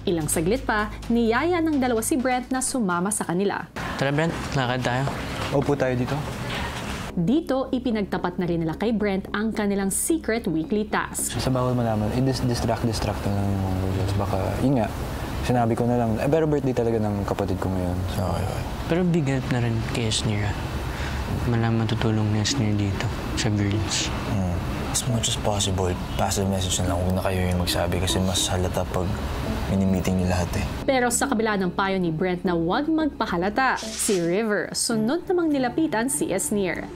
Ilang saglit pa, niyaya ng dalawa si Brent na sumama sa kanila. Tara Brent, lakad tayo. Upo tayo dito. Dito, ipinagtapat na rin nila kay Brent ang kanilang secret weekly task. Sa bawal malaman, distract na lang yung mga girls. Baka, yun nga, sinabi ko na lang, pero birthday talaga ng kapatid ko ngayon. So, Pero big help na rin kay Esnir. Malamang matutulong ni Esnir dito sa girls. As much as possible, pass the message na lang. Huwag na kayo yung magsabi kasi mas halata pag mini-meeting niyo lahat eh. Pero sa kabila ng payo ni Brent na huwag magpahalata, si River sunod namang nilapitan si Esnir.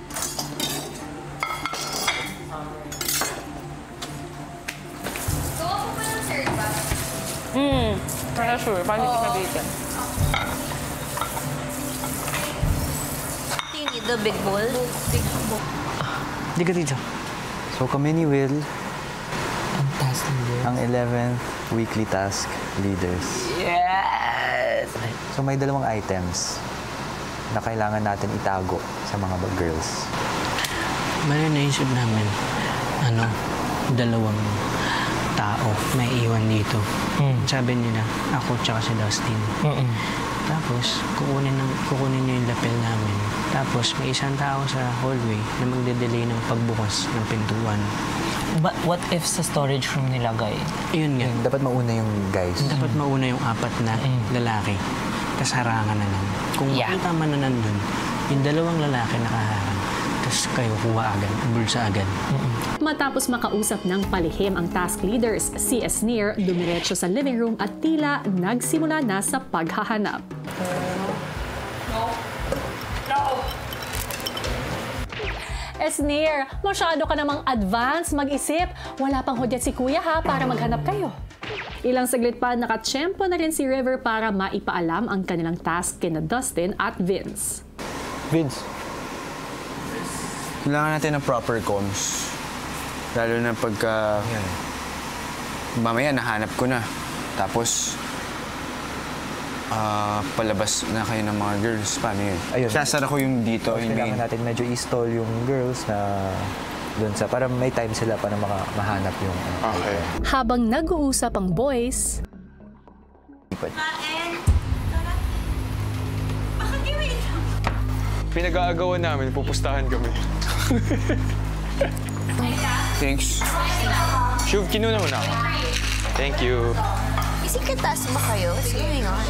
Kaya sure, paano hindi mabitin? Do you need the big bowl? Big bowl. Di ka dito. So kami ni Will, ang 11th weekly task leaders. Yes! So may dalawang items na kailangan natin itago sa mga girls. Mali naisip namin, dalawang tao may iwan dito. Sabi nila, ako tsaka si Dustin. Tapos, kukunin niyo yung lapel namin. Tapos, may isang tao sa hallway na magde-delay ng pagbukas ng pintuan. But what if sa storage room nilagay? Ayun nga. Dapat mauna yung guys. Dapat mauna yung apat na lalaki. Tapos harangan na lang. Kung makita man na nandun, yung dalawang lalaki nakaharang. Tapos kayo kuha agad, bulsa agad. Matapos makausap ng palihim ang task leaders, si Esnir dumiretso sa living room at tila nagsimula na sa paghahanap. Esnir, masyado ka namang advance mag-isip. Wala pang hudyat si Kuya ha para maghanap kayo. Ilang saglit pa nakatsyempo na rin si River para maipaalam ang kanilang task kina Dustin at Vince. Vince, kailangan natin ng proper comms. Lalo na pagka mamaya nahanap ko na. Tapos palabas na kayo ng mga girls. Paano yun? Ayun. Sasara ko yung dito. So, kailangan natin medyo i-stall yung girls na dun sa, para may time sila para mahanap yung Okay. Habang nag-uusap ang boys, Pinag-aagawan namin, pupustahan kami. Thanks. Shuv, kinuna mo na ako. Thank you. Isip katas ba kayo? What's going on?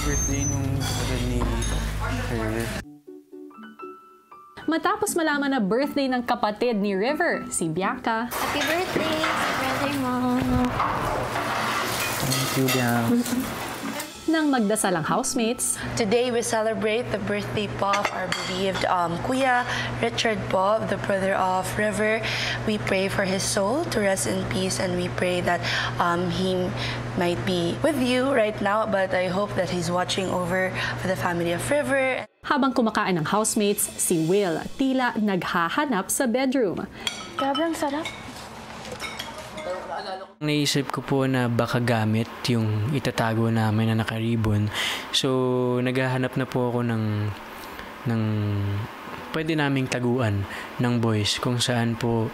Birthday nung kapatid ni River. matapos malaman na birthday ng kapatid ni River, si Bianca. Happy birthday! Happy birthday, Mom! Thank you, Bianca. Nang magdasal ang housemates, Today, we celebrate the birthday po of our beloved Kuya Richard po, the brother of River. We pray for his soul to rest in peace, and we pray that he might be with you right now, but I hope that he's watching over for the family of River. habang kumakain ng housemates, si Will tila naghahanap sa bedroom. Grabe, ang sarap. Naisip ko po na baka gamit yung itatago namin na naka-ribbon. So, naghahanap na po ako ng pwede naming taguan ng boys kung saan po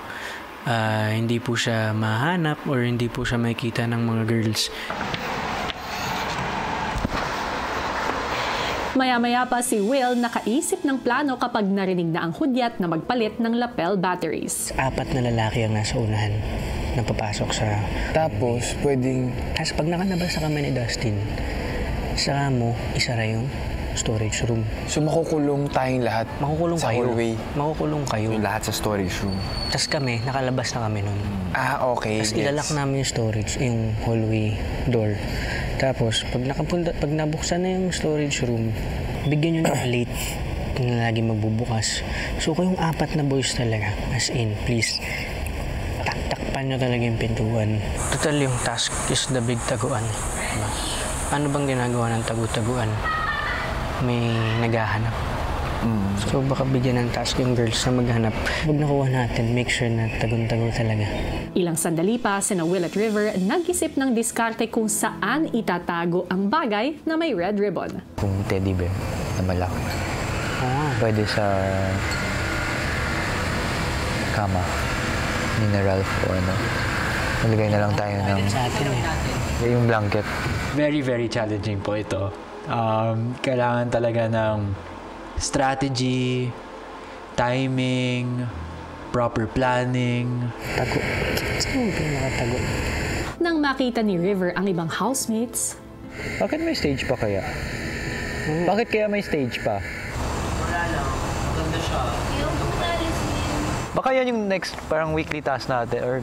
hindi po siya mahanap or hindi po siya makikita ng mga girls. Maya-maya pa si Will nakaisip ng plano kapag narinig na ang hudyat na magpalit ng lapel batteries. 4 na lalaki ang nasa unahan na papasok sa... Tapos, pwedeng... Tapos pag nakalabas na kami ni Dustin, saka mo, isara yung storage room. So, makukulong tayong lahat Makukulong sa kayo. hallway. Makukulong kayo. Yung lahat sa storage room. Tapos kami, nakalabas na kami nun. Ah, okay. Tapos ilalak namin yung storage, yung hallway door. Tapos, pag nabuksan na yung storage room, bigyan nyo ng late na lagi magbubukas. So, kayong 4 na boys talaga, as in, please, takpan nyo talaga yung pintuan. Total, yung task is the big taguan. Diba? Ano bang ginagawa ng tagu-taguan? May naghahanap. So, baka bigyan ng task yung girls na maghanap. Pag nakuha natin, make sure na tagun-tago talaga. Ilang sandali pa, sina Will at River nag-isip ng diskarte kung saan itatago ang bagay na may red ribbon. Kung teddy bear na malaki. Pwede sa kama ni na Ralph o ano. Nalagay na lang tayo ng Sa atin eh. yung blanket. Very, very challenging po ito. Kailangan talaga ng strategy, timing, proper planning. Tago. Saan mo pinakatago? Nang makita ni River ang ibang housemates, Bakit may stage pa kaya? Bakit kaya may stage pa? Baka yan yung next parang weekly task natin or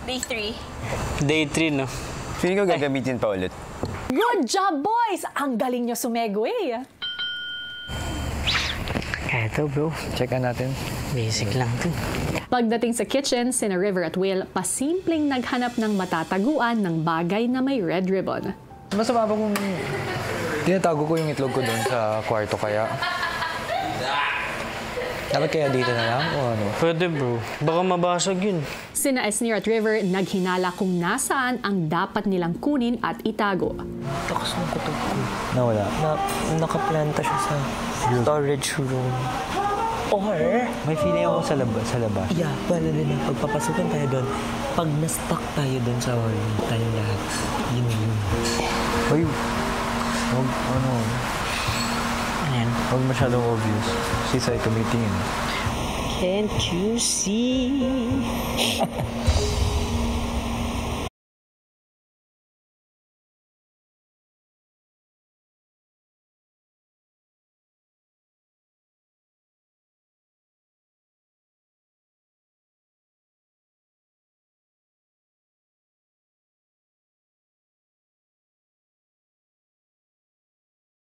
Day 3. Day 3, no? Feeling ko gagamitin pa ulit. good job, boys! Ang galing nyo sumegway. Eto, bro. checkan natin. Basic lang to. Pagdating sa kitchen, sina River at Will pasimpleng naghanap ng matataguan ng bagay na may red ribbon. Masama pa kung tinatago ko yung itlog ko doon sa kwarto kaya. Dapat kaya dito na lang o ano? Pwede, bro. Baka mabasag yun. Sina Esnir at River naghinala kung nasaan ang dapat nilang kunin at itago. Takas ng kutob ko. Nawala. Nakaplanta siya sa storage room. Or, May feeling ako sa labas. yeah, pwede din na pagpapasukan tayo doon. Pag na-stuck tayo doon sa hall, tayo lahat. Yun. Uy, huwag, ano, Ayan. huwag masyadong obvious. Si Sai tumitingin. Can't you see?